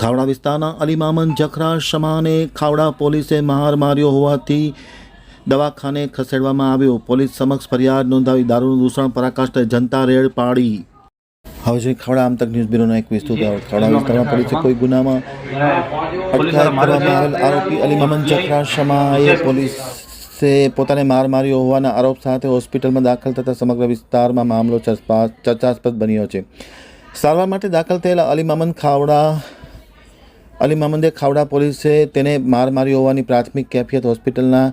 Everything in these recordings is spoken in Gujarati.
ખાવડા વિસ્તારના અલીમામન જખરા શમાને ખાવડા પોલીસે માર માર્યો હોવાથી દવાખાને ખસેડવામાં આવ્યો। પોલીસ સમક્ષ ફરિયાદ નોંધાવી દારૂનું દૂષણ પરાકાષ્ઠે જનતા રેડ પાડી। હવે છે ખાવડા આમતક ન્યૂઝ બ્યુરોનો એક વિસ્તૃત અહેવાલ। ખાવડા વિસ્તારમાં પોલીસે કોઈ ગુનામાં અટકાયત કરવામાં આવેલ આરોપી અલીમામન જખરા શમાએ પોલીસે પોતાને માર માર્યો હોવાના આરોપ સાથે હોસ્પિટલમાં દાખલ થતા સમગ્ર વિસ્તારમાં મામલો ચર્ચાસ્પદ બન્યો છે। સારવાર માટે દાખલ થયેલા અલીમામદે ખાવડા પોલીસે તેને માર માર્યો હોવાની પ્રાથમિક કેફિયત હોસ્પિટલના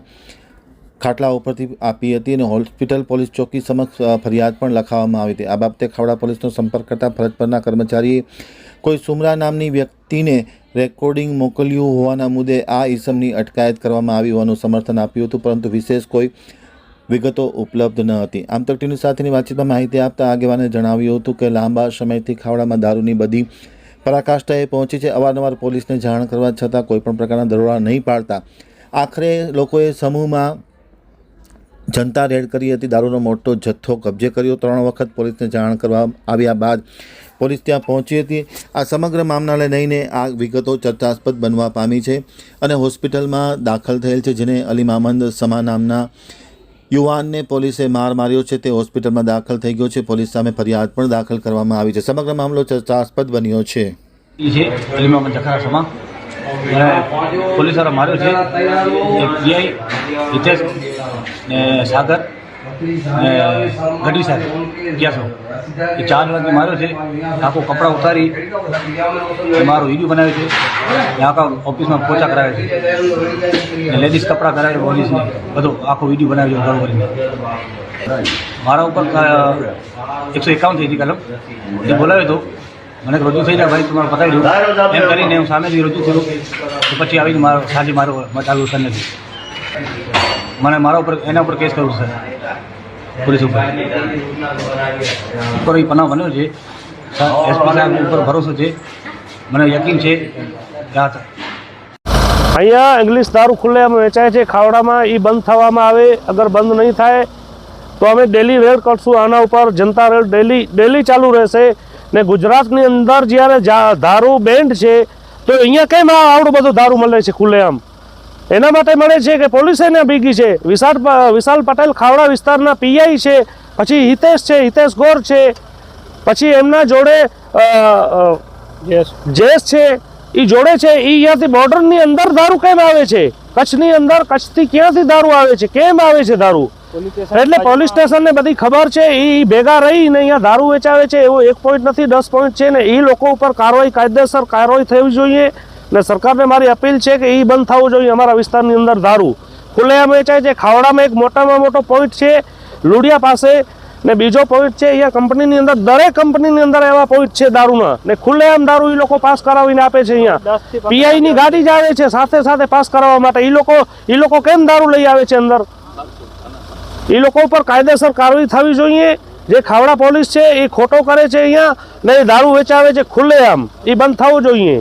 ખાટલા ઉપરથી આપી હતી અને હોસ્પિટલ પોલીસ ચોકી સમક્ષ ફરિયાદ પણ લખાવવામાં આવી હતી। આ બાબતે ખાવડા પોલીસનો સંપર્ક કરતા ફરજ પરના કર્મચારીએ કોઈ સુમરા નામની વ્યક્તિને રેકોર્ડિંગ મોકલ્યું હોવાના મુદ્દે આ ઈસમની અટકાયત કરવામાં આવી હોવાનું સમર્થન આપ્યું હતું, પરંતુ વિશેષ કોઈ વિગતો ઉપલબ્ધ ન હતી। આમતક ટીવી સાથેની વાતચીતમાં માહિતી આપતા આગેવાને જણાવ્યું હતું કે લાંબા સમયથી ખાવડામાં દારૂની બધી પરાકાષ્ઠાએ પહોંચી છે। અવારનવાર પોલીસને જાણ કરવા છતાં કોઈપણ પ્રકારના દરોડા નહીં પાડતા આખરે લોકોએ સમૂહમાં જનતા રેડ કરી હતી। દારૂનો મોટો જથ્થો કબજે કર્યો। 3 વખત પોલીસને જાણ કરવા આવ્યા બાદ પોલીસ ત્યાં પહોંચી હતી। આ સમગ્ર મામલાને લઈને આ વિગતો ચર્ચાસ્પદ બનવા પામી છે અને હોસ્પિટલમાં દાખલ થયેલ છે, જેને અલીમામદ સમા નામના યુવાનને પોલીસે માર માર્યો છે તે હોસ્પિટલમાં દાખલ થઈ ગયો છે। પોલીસ સામે ફરિયાદ પણ દાખલ કરવામાં આવી છે। સમગ્ર મામલો ચર્ચાસ્પદ બન્યો છે। અલીમામદ જખરા સમા પોલીસ વાળા માર્યો છે, પીઆઈ હિતેશ ને સાગર ને ગઢવી સાહેબ ક્યાસો એ 4 વાગે માર્યો છે। આખો કપડાં ઉતારી મારો વિડીયો બનાવ્યો છે, આખા ઓફિસમાં પોચા કરાવે છે, લેડીઝ કપડાં કરાવે પોલીસને બધું આખો વિડીયો બનાવ્યો બરોબર। મારા ઉપર 151 થઈ હતી કલમ એ બોલાવ્યો હતો, મને રજૂ થઈ જાય ભાઈ તમારે બતાવી દઉં એમ કરીને હું સામેથી રજૂ થયું તો પછી આવીને સાંજે મારો ચાલુ સર નથી મને મારા ઉપર એના ઉપર કેસ કરવું સર પોલીસ ઉપર એ પનાહ બન્યો છે। એસપી સાહેબ ઉપર ભરોસો છે, મને યકીન છે કે અહીંયા ઇંગ્લિશ દારૂ ખુલ્લેઆમ વેચાય છે ખાવડામાં, એ બંધ થવામાં આવે। અગર બંધ નહીં થાય તો અમે ડેલી રેડ કરશું આના ઉપર। જનતા રેડ ડેલી ચાલુ રહેશે ને ગુજરાતની અંદર જ્યારે દારૂ બેન્ડ છે તો અહીંયા કેમ આવડું બધું દારૂ મળે છે ખુલ્લેઆમ? એના માટે મળે છે કે પોલીસ એને ભીગી છે। વિશાલ પટેલ ખાવડા વિસ્તારના પીઆઈ છે, પછી હિતેશ ગોર છે, પછી એમના જોડે જેસ છે, એ જોડે છે। એ અહીંયાથી બોર્ડરની અંદર દારૂ કેમ આવે છે? કચ્છની અંદર કચ્છથી ક્યાંથી દારૂ આવે છે? કેમ આવે છે દારૂ? એટલે પોલીસ સ્ટેશનને બધી ખબર છે, એ ભેગા રહીને અહીંયા દારૂ વેચાવે છે। એવો 1 પોઈન્ટ નથી 10 પોઈન્ટ છે ને એ લોકો ઉપર કાયદેસર કાર્યવાહી થવી જોઈએ ને સરકારને મારી અપીલ છે કે એ બંધ થવું જોઈએ। અમારા વિસ્તારની અંદર દારૂ ખુલ્લેઆમ વેચાય છે। ખાવડામાં એક મોટામાં મોટો પોઈન્ટ છે લુડિયા પાસે ને બીજો પોઈન્ટ છે અહીંયા કંપનીની અંદર, દરેક કંપનીની અંદર એવા પોઈન્ટ છે દારૂના ને ખુલ્લેઆમ દારૂ એ લોકો પાસ કરાવીને આપે છે। અહીંયા પીઆઈની ગાડી જ આવે છે સાથે પાસ કરાવવા માટે। એ લોકો કેમ દારૂ લઈ આવે છે અંદર? એ લોકો ઉપર કાયદેસર કાર્યવાહી થવી જોઈએ। જે ખાવડા પોલીસ છે એ ખોટો કરે છે અહીંયા ને દારૂ વેચાવે છે ખુલ્લેઆમ, એ બંધ થવું જોઈએ।